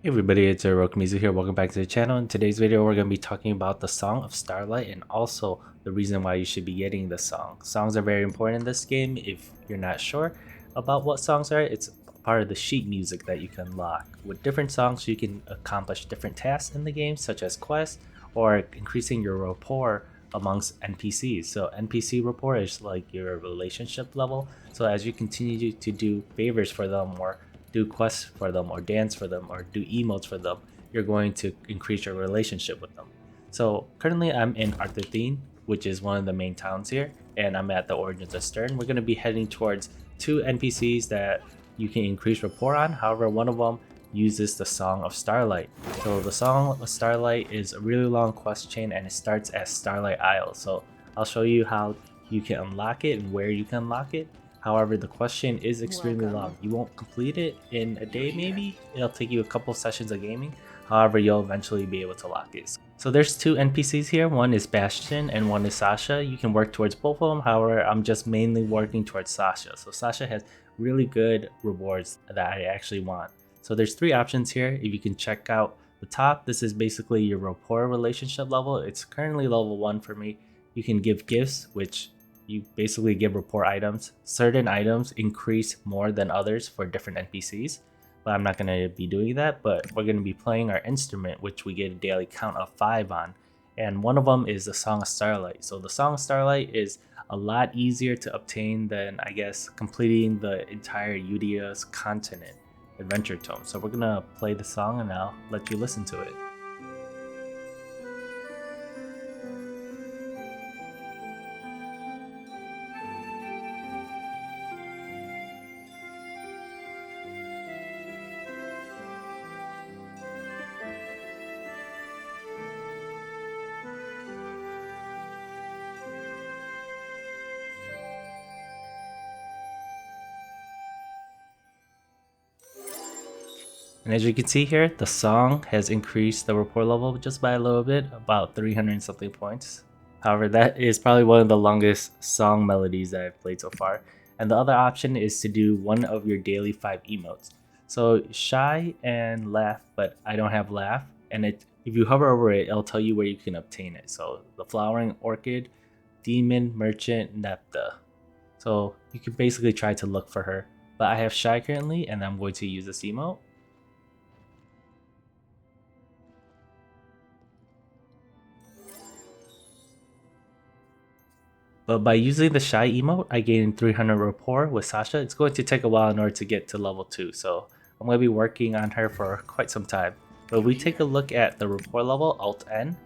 Hey everybody, it's HeroicMizu here. Welcome back to the channel. In today's video, we're going to be talking about the Song of Starlight and also the reason why you should be getting the song. Songs are very important in this game. If you're not sure about what songs are, it's part of the sheet music that you can unlock. With different songs, you can accomplish different tasks in the game, such as quests or increasing your rapport amongst NPCs. So NPC rapport is like your relationship level. So as you continue to do favors for them or do quests for them or dance for them or do emotes for them, you're going to increase your relationship with them. So currently I'm in Arthurthine, which is one of the main towns here, and I'm at the Origins of Stern. We're going to be heading towards two NPCs that you can increase rapport on. However, one of them uses the Song of Starlight. So the Song of Starlight is a really long quest chain and it starts at Starlight Isle. So I'll show you how you can unlock it and where you can unlock it. However, the question is extremely long. You won't complete it in a day maybe. It'll take you a couple sessions of gaming. However, you'll eventually be able to lock it. So there's two NPCs here. One is Bastion and one is Sasha. You can work towards both of them. However, I'm just mainly working towards Sasha. So Sasha has really good rewards that I actually want. So there's three options here. If you can check out the top, this is basically your rapport relationship level. It's currently level 1 for me. You can give gifts, which you basically give rapport items. Certain items increase more than others for different NPCs, but I'm not going to be doing that. But we're going to be playing our instrument, which we get a daily count of 5 on, and one of them is the Song of Starlight. So the Song of Starlight is a lot easier to obtain than, I guess, completing the entire Yudia's continent adventure tome. So we're going to play the song and I'll let you listen to it. And as you can see here, the song has increased the rapport level just by a little bit, about 300 and something points. However, that is probably one of the longest song melodies that I've played so far. And the other option is to do one of your daily 5 emotes. So Shy and Laugh, but I don't have Laugh. And if you hover over it, it'll tell you where you can obtain it. So the Flowering Orchid, Demon, Merchant, Nepta. So you can basically try to look for her. But I have Shy currently, and I'm going to use this emote. But by using the Shy emote, I gained 300 rapport with Sasha. It's going to take a while in order to get to level 2, so I'm going to be working on her for quite some time. But we take a look at the rapport level, Alt-N.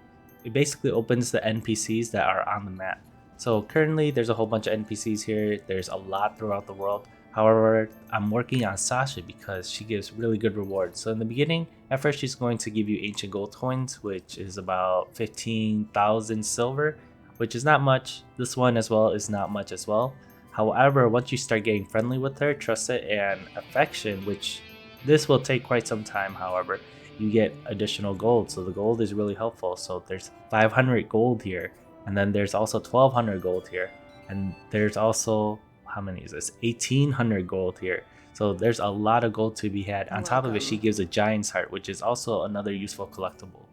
It basically opens the NPCs that are on the map. So currently there's a whole bunch of NPCs here. There's a lot throughout the world. However, I'm working on Sasha because she gives really good rewards. So in the beginning, at first she's going to give you ancient gold coins, which is about 15,000 silver, which is not much. This one as well is not much as well. However, once you start getting friendly with her, trusted, and affection, which this will take quite some time, however, you get additional gold. So the gold is really helpful. So there's 500 gold here, and then there's also 1200 gold here, and there's also, how many is this? 1800 gold here. So there's a lot of gold to be had. On top of it, she gives a giant's heart, which is also another useful collectible.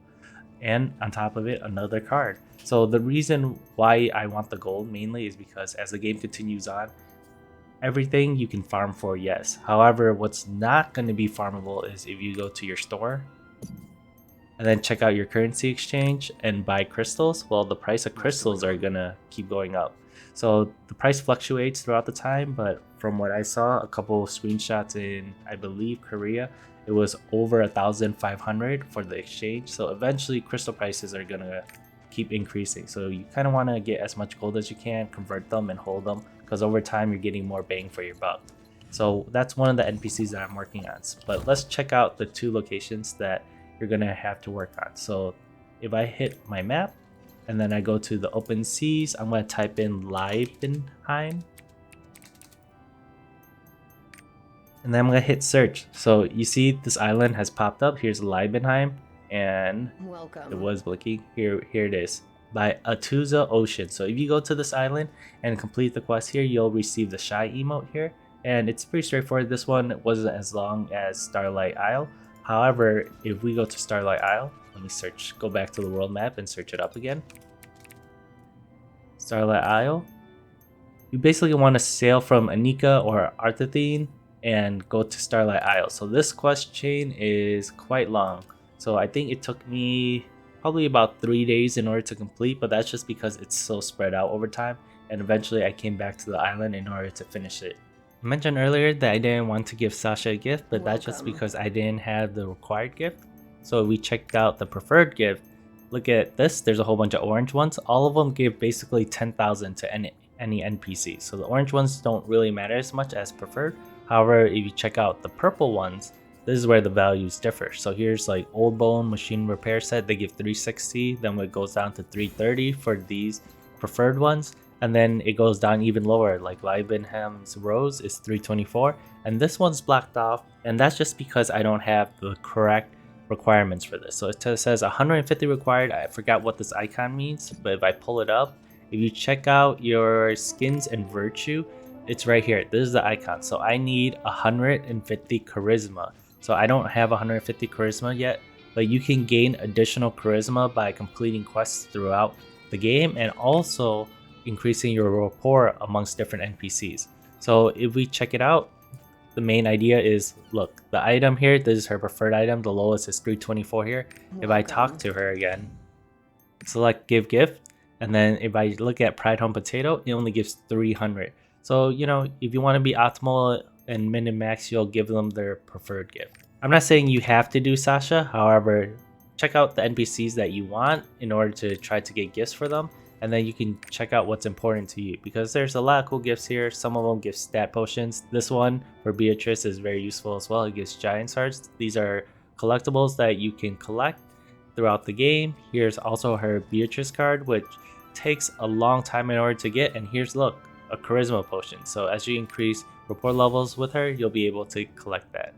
And on top of it, another card. So the reason why I want the gold mainly is because as the game continues on, everything you can farm for, yes. However, what's not going to be farmable is if you go to your store and then check out your currency exchange and buy crystals. Well, the price of crystals are going to keep going up. So the price fluctuates throughout the time, but from what I saw, a couple of screenshots in, I believe, Korea, it was over 1,500 for the exchange. So eventually crystal prices are gonna keep increasing. So you kind of want to get as much gold as you can, convert them and hold them, because over time you're getting more bang for your buck. So that's one of the NPCs that I'm working on. But let's check out the two locations that you're gonna have to work on. So if I hit my map and then I go to the open seas, I'm gonna type in Liebenheim. And then I'm gonna hit search. So you see this island has popped up. Here's Liebenheim, and it was blinking. Here it is, by Atuza Ocean. So if you go to this island and complete the quest here, you'll receive the Shy emote here, and it's pretty straightforward. This one wasn't as long as Starlight Isle. However, if we go to Starlight Isle, let me go back to the world map and search it up again. Starlight Isle. You basically want to sail from Anika or Arthethene and go to Starlight Isle. So this quest chain is quite long. So I think it took me probably about 3 days in order to complete, but that's just because it's so spread out over time. And eventually I came back to the island in order to finish it. I mentioned earlier that I didn't want to give Sasha a gift, but that's just because I didn't have the required gift. So we checked out the preferred gift. Look at this, there's a whole bunch of orange ones. All of them give basically 10,000 to any NPC. So the orange ones don't really matter as much as preferred. However, if you check out the purple ones, this is where the values differ. So here's like Old Bone Machine Repair Set, they give 360, then it goes down to 330 for these preferred ones. And then it goes down even lower, like Liebenheim's Rose is 324, and this one's blocked off, and that's just because I don't have the correct requirements for this. So it says 150 required. I forgot what this icon means, but if I pull it up, if you check out your skins and virtue, it's right here. This is the icon. So I need 150 charisma. So I don't have 150 charisma yet, but you can gain additional charisma by completing quests throughout the game and also increasing your rapport amongst different NPCs. So if we check it out, the main idea is, look, the item here, this is her preferred item, the lowest is 324 here. If I talk to her again, select give gift, and then if I look at Pride Home Potato, it only gives 300. So, you know, if you want to be optimal and min and max, you'll give them their preferred gift. I'm not saying you have to do Sasha, however, check out the NPCs that you want in order to try to get gifts for them. And then you can check out what's important to you, because there's a lot of cool gifts here. Some of them give stat potions. This one for Beatrice is very useful as well. It gives giant hearts. These are collectibles that you can collect throughout the game. Here's also her Beatrice card, which takes a long time in order to get. And here's, look, a charisma potion. So as you increase rapport levels with her, you'll be able to collect that.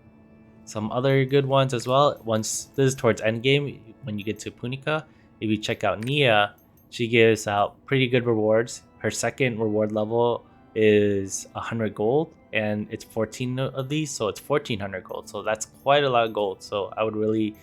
Some other good ones as well. Once this is towards endgame, when you get to Punica, if you check out Nia, she gives out pretty good rewards. Her second reward level is 100 gold, and it's 14 of these, so it's 1400 gold. So that's quite a lot of gold. So I would really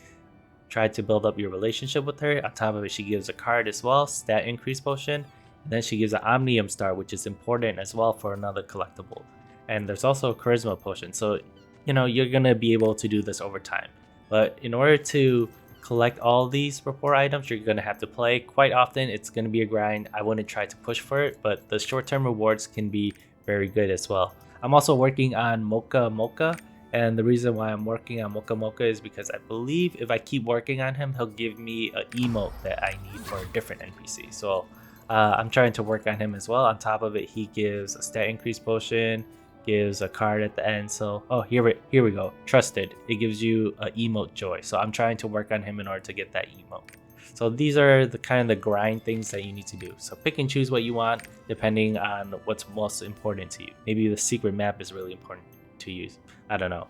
try to build up your relationship with her. On top of it, she gives a card as well, stat increase potion. And then she gives an Omnium Star, which is important as well for another collectible. And there's also a charisma potion. So, you know, you're gonna be able to do this over time. But in order to collect all these rapport items, you're going to have to play quite often. It's going to be a grind. I wouldn't try to push for it, but the short-term rewards can be very good as well. I'm also working on Mocha Mocha, and the reason why I'm working on Mocha Mocha is because I believe if I keep working on him, he'll give me an emote that I need for a different NPC. So I'm trying to work on him as well. On top of it, he gives a stat increase potion, gives a card at the end. So here we go, trusted. It gives you a emote joy. So I'm trying to work on him in order to get that emote. So these are the kind of the grind things that you need to do. So pick and choose what you want depending on what's most important to you. Maybe the secret map is really important to you, I don't know.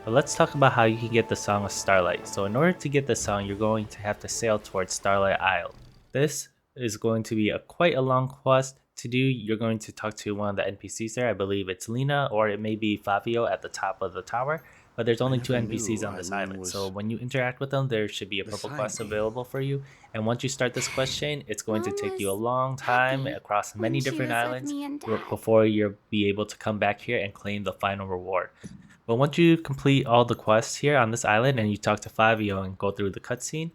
But let's talk about how you can get the Song of Starlight. So in order to get the song, you're going to have to sail towards Starlight Isle. This is going to be quite a long quest to do. You're going to talk to one of the NPCs there. I believe it's Lena, or it may be Fabio at the top of the tower, but there's only 2 NPCs on this island. So when you interact with them, there should be a purple quest available for you. And once you start this quest chain, it's going to take you a long time across many different islands before you'll be able to come back here and claim the final reward. But once you complete all the quests here on this island and you talk to Fabio and go through the cutscene,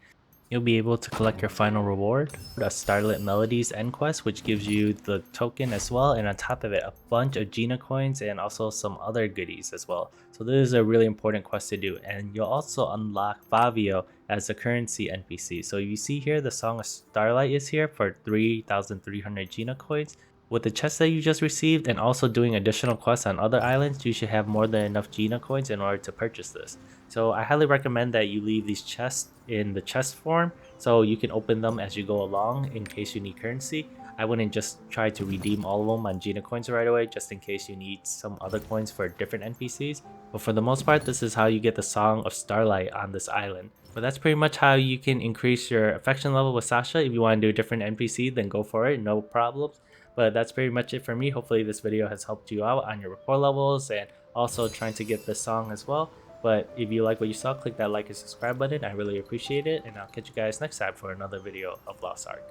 you'll be able to collect your final reward, the Starlit Melodies end quest, which gives you the token as well, and on top of it, a bunch of Gina coins and also some other goodies as well. So this is a really important quest to do, and you'll also unlock Fabio as a currency NPC. So you see here, the Song of Starlight is here for 3,300 Gina coins. With the chest that you just received and also doing additional quests on other islands, you should have more than enough Gina coins in order to purchase this. So I highly recommend that you leave these chests in the chest form so you can open them as you go along in case you need currency. I wouldn't just try to redeem all of them on Gina coins right away just in case you need some other coins for different NPCs. But for the most part, this is how you get the Song of Starlight on this island. But that's pretty much how you can increase your affection level with Sasha. If you want to do a different NPC, then go for it, no problems. But that's pretty much it for me. Hopefully this video has helped you out on your rapport levels and also trying to get this song as well. But if you like what you saw, click that like and subscribe button. I really appreciate it, and I'll catch you guys next time for another video of Lost Ark.